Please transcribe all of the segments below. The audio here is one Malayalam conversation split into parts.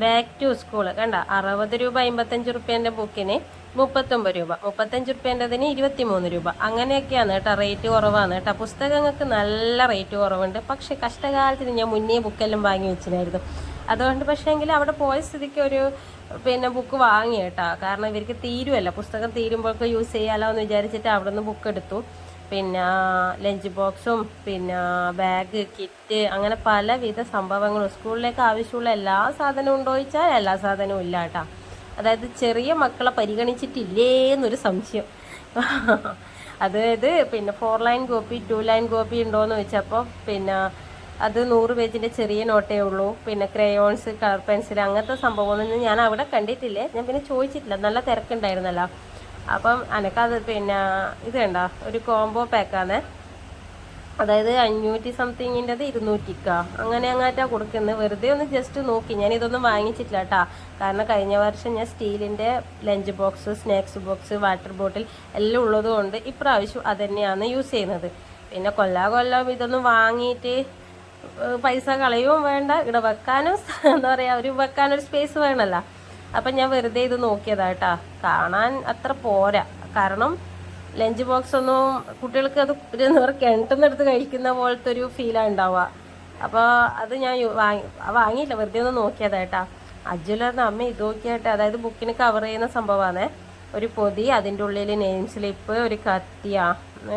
ബാക്ക് ടു സ്കൂൾ കണ്ട 60 രൂപ 55 റുപ്യേൻ്റെ ബുക്കിന് 39 രൂപ 35 റുപ്യേൻ്റെതിന് 23 രൂപ അങ്ങനെയൊക്കെയാണ് കേട്ടോ. റേറ്റ് കുറവാണ് കേട്ടോ. പുസ്തകങ്ങൾക്ക് നല്ല റേറ്റ് കുറവുണ്ട്. പക്ഷെ കഷ്ടകാലത്തിന് ഞാൻ മുന്നേ ബുക്കെല്ലാം വാങ്ങി വെച്ചിട്ടുണ്ടായിരുന്നു. അതുകൊണ്ട് പക്ഷേ എങ്കിൽ അവിടെ പോയ സ്ഥിതിക്ക് ഒരു ബുക്ക് വാങ്ങി കേട്ടോ. കാരണം ഇവർക്ക് തീരുമല്ല, പുസ്തകം തീരുമ്പോഴൊക്കെ യൂസ് ചെയ്യാമല്ലോ എന്ന് വിചാരിച്ചിട്ട് അവിടെ നിന്ന് ബുക്ക് എടുത്തു. പിന്നെ ലഞ്ച് ബോക്സും പിന്നെ ബാഗ്, കിറ്റ്, അങ്ങനെ പലവിധ സംഭവങ്ങളും സ്കൂളിലേക്ക് ആവശ്യമുള്ള എല്ലാ സാധനവും ഉണ്ടോ ചോദിച്ചാൽ എല്ലാ സാധനവും ഇല്ല കേട്ടോ. അതായത് ചെറിയ മക്കളെ പരിഗണിച്ചിട്ടില്ലേ എന്നൊരു സംശയം. അതായത് 4 ലൈൻ കോപ്പി 2 ലൈൻ കോപ്പി ഉണ്ടോയെന്ന് ചോദിച്ചപ്പോൾ അത് 100 പേജിൻ്റെ ചെറിയ നോട്ടേ ഉള്ളൂ. ക്രയോൺസ്, കളർ പെൻസിൽ, അങ്ങനത്തെ സംഭവമൊന്നും ഞാൻ അവിടെ കണ്ടിട്ടില്ലേ. ഞാൻ ചോദിച്ചിട്ടില്ല, നല്ല തിരക്കുണ്ടായിരുന്നല്ലോ. അപ്പം എനിക്കത് ഇത് കണ്ട ഒരു കോംബോ പാക്കാണ്. അതായത് 500 സംതിങ്ങിൻ്റെത് 200 അങ്ങനെ അങ്ങാറ്റാണ് കൊടുക്കുന്നത്. വെറുതെ ഒന്ന് ജസ്റ്റ് നോക്കി. ഞാൻ ഇതൊന്നും വാങ്ങിച്ചിട്ടില്ല കേട്ടോ. കാരണം കഴിഞ്ഞ വർഷം ഞാൻ സ്റ്റീലിൻ്റെ lunch box, snacks box, water bottle എല്ലാം ഉള്ളതുകൊണ്ട് ഇപ്രാവശ്യം അത് തന്നെയാണ് യൂസ് ചെയ്യുന്നത്. കൊല്ലം ഇതൊന്നും വാങ്ങിയിട്ട് പൈസ കളയുകയും വേണ്ട, ഇവിടെ വെക്കാനും എന്താ പറയുക, വെക്കാനൊരു സ്പേസ് വേണമല്ലോ. അപ്പം ഞാൻ വെറുതെ ഇത് നോക്കിയതാ കാണാൻ അത്ര പോരാ. കാരണം ലഞ്ച് ബോക്സ് ഒന്നും കുട്ടികൾക്ക് അത് കിണറ്റുന്നെടുത്ത് കഴിക്കുന്ന പോലത്തെ ഒരു ഫീലാണ് ഉണ്ടാവുക. അപ്പോൾ അത് ഞാൻ വാങ്ങിയില്ല, വെറുതെ ഒന്ന് നോക്കിയതാ. അജ്ജുലർന്ന് അമ്മ ഇത് നോക്കിയാട്ടെ. അതായത് ബുക്കിന് കവർ ചെയ്യുന്ന സംഭവമാണ്. ഒരു പൊതി, അതിൻ്റെ ഉള്ളിൽ നെയിം സ്ലിപ്പ്, ഒരു കത്തിയ,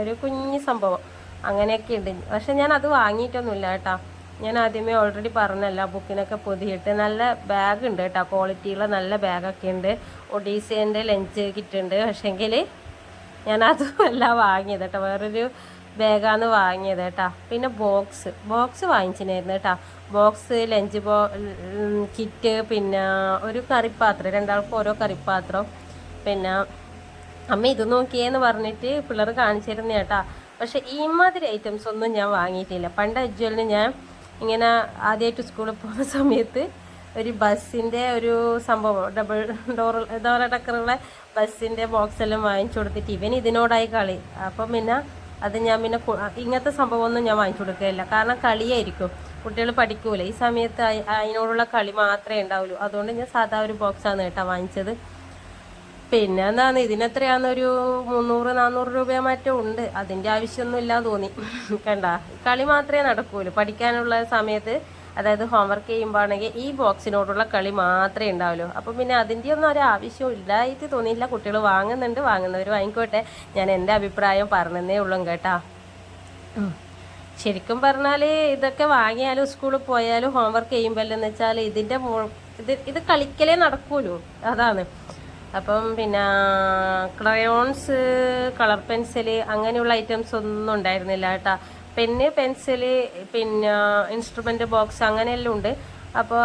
ഒരു കുഞ്ഞു സംഭവം അങ്ങനെയൊക്കെ ഉണ്ട്. പക്ഷെ ഞാൻ അത് വാങ്ങിയിട്ടൊന്നുമില്ല കേട്ടോ. ഞാൻ ആദ്യമേ ഓൾറെഡി പറഞ്ഞല്ല, ബുക്കിനൊക്കെ പൊതിയിട്ട് നല്ല ബാഗ് ഉണ്ട് കേട്ടോ. ക്വാളിറ്റിയുള്ള നല്ല ബാഗൊക്കെ ഉണ്ട്. ഒഡീസേൻ്റെ ലഞ്ച് കിറ്റ് ഉണ്ട്. പക്ഷേങ്കിൽ ഞാനതുമല്ല വാങ്ങിയത് കേട്ടോ, വേറൊരു ബാഗാണ് വാങ്ങിയത് കേട്ടോ. ബോക്സ് വാങ്ങിച്ചിട്ടുണ്ടായിരുന്നു കേട്ടോ. ബോക്സ്, ലഞ്ച് കിറ്റ്, ഒരു കറിപ്പാത്രം, രണ്ടാൾക്കും ഓരോ കറിപ്പാത്രം. അമ്മ ഇത് നോക്കിയേന്ന് പറഞ്ഞിട്ട് പിള്ളേർ കാണിച്ചിരുന്ന കേട്ടോ. പക്ഷെ ഇമാതിരി ഐറ്റംസ് ഒന്നും ഞാൻ വാങ്ങിയിട്ടില്ല. പണ്ട് അജ്വലിന് ഞാൻ ഇങ്ങനെ ആദ്യമായിട്ട് സ്കൂളിൽ പോകുന്ന സമയത്ത് ഒരു ബസ്സിൻ്റെ ഒരു സംഭവം, ഡബിൾ ടക്കറുള്ള ബസ്സിൻ്റെ ബോക്സെല്ലാം വാങ്ങിച്ചു കൊടുത്തിട്ട് ഇവൻ ഇതിനോടായി കളി. അപ്പം അത് ഞാൻ ഇങ്ങനത്തെ സംഭവമൊന്നും ഞാൻ വാങ്ങിച്ചു കൊടുക്കുകയില്ല. കാരണം കളിയായിരിക്കും, കുട്ടികൾ പഠിക്കൂല. ഈ സമയത്ത് അതിനോടുള്ള കളി മാത്രമേ ഉണ്ടാവുള്ളൂ. അതുകൊണ്ട് ഞാൻ സാധാ ഒരു ബോക്സാണ് കേട്ടോ വാങ്ങിച്ചത്. എന്താണ് ഇതിനെത്രയാണെന്നൊരു 300-400 രൂപയോ മറ്റോ ഉണ്ട്. അതിൻ്റെ ആവശ്യമൊന്നും ഇല്ലാന്ന് തോന്നി. കണ്ട, കളി മാത്രമേ നടക്കൂലൂ പഠിക്കാനുള്ള സമയത്ത്. അതായത് ഹോംവർക്ക് ചെയ്യുമ്പോഴാണെങ്കിൽ ഈ ബോക്സിനോടുള്ള കളി മാത്രമേ ഉണ്ടാവുള്ളൂ. അപ്പം അതിൻ്റെ ഒന്നും ഒരു ആവശ്യം ഇല്ലായിട്ട് തോന്നിയില്ല. കുട്ടികൾ വാങ്ങുന്നവർ വാങ്ങിക്കോട്ടെ. ഞാൻ എൻ്റെ അഭിപ്രായം പറഞ്ഞതേ ഉള്ളൂ കേട്ടാ. ശരിക്കും പറഞ്ഞാൽ ഇതൊക്കെ വാങ്ങിയാലും സ്കൂളിൽ പോയാലും ഹോംവർക്ക് ചെയ്യുമ്പോഴെന്ന് വെച്ചാൽ ഇത് കളിക്കലേ നടക്കൂലൂ, അതാണ്. അപ്പം ക്രയോൺസ്, കളർ പെൻസില് അങ്ങനെയുള്ള ഐറ്റംസ് ഒന്നും ഉണ്ടായിരുന്നില്ല കേട്ടോ. പെൻസില്, ഇൻസ്ട്രുമെൻ്റ് ബോക്സ് അങ്ങനെയെല്ലാം ഉണ്ട്. അപ്പോൾ